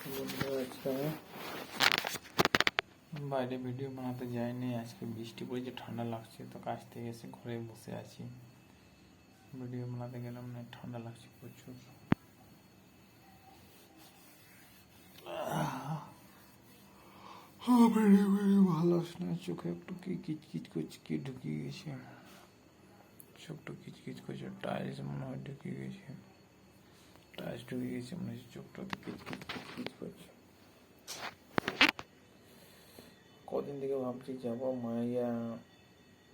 আজকে আমি বাইরে ভিডিও বানাতে যাইনি। আজকে বৃষ্টি পড়েছে, ঠান্ডা লাগছে, তো কাজ থেকে এসে ঘরে বসে আছি। ভিডিও বানাতে গেলাম না, ঠান্ডা লাগছে প্রচুর। ভিডিও ভালো আসে না, চোখে একটু কি কিচকিচ করছে, কি ঢুকিয়ে গেছে, চোখটা কিচকিচ করছে। টাইলস মনে হয় ঢুকিয়ে গেছে, টাইলস ঢুকে গেছে মনে হচ্ছে, চোখটাতে কিচকিচ কিচকিচ করছে। কদিন থেকে ভাবছি যাবো মাইয়া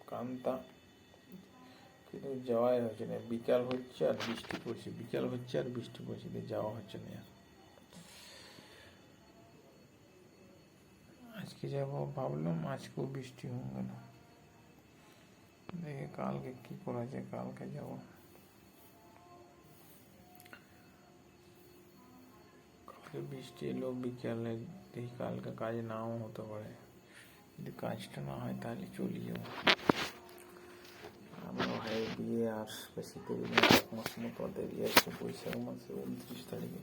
কান্তা, কিন্তু যাওয়াই হচ্ছে না। বিকাল হচ্ছে আর বৃষ্টি পড়ছে, বিকাল হচ্ছে আর বৃষ্টি পড়ছে, যাওয়া হচ্ছে না। আজকে যাবো ভাবলাম, আজকেও বৃষ্টি হয়ে গেল। দেখে কালকে কি করা যায়, কালকে যাব। কালকে বৃষ্টি এলো বিকালে, দেখি কালকে কাজ নাও হতে পারে। যদি কাজটা না হয় তাহলে চলে যাবো। আমার ভাইয়ের বিয়ে আর বেশি দেরি নেই, 1 মাস মতো দেরি আছে। বৈশাখ মাসে 29 তারিখে।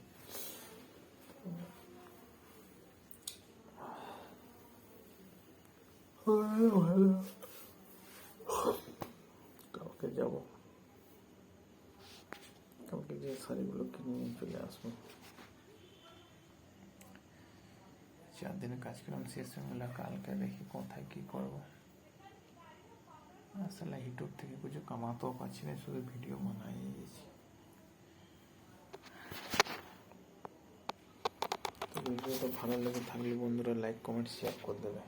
কালকে যাব, কালকে যে শাড়িগুলো কিনে নিয়ে চলে আসবো। 4 দিনের কাজ করলাম, শেষ হয়ে গেল। কালকে দেখি কোথায় কি করবো। আসলে ইউটিউব থেকে কিছু কামাতেও পারছি না, শুধু ভিডিও বানাই গেছি। ভিডিওটা ভালো লেগে থাকলে বন্ধুরা লাইক কমেন্ট শেয়ার করে দেবে।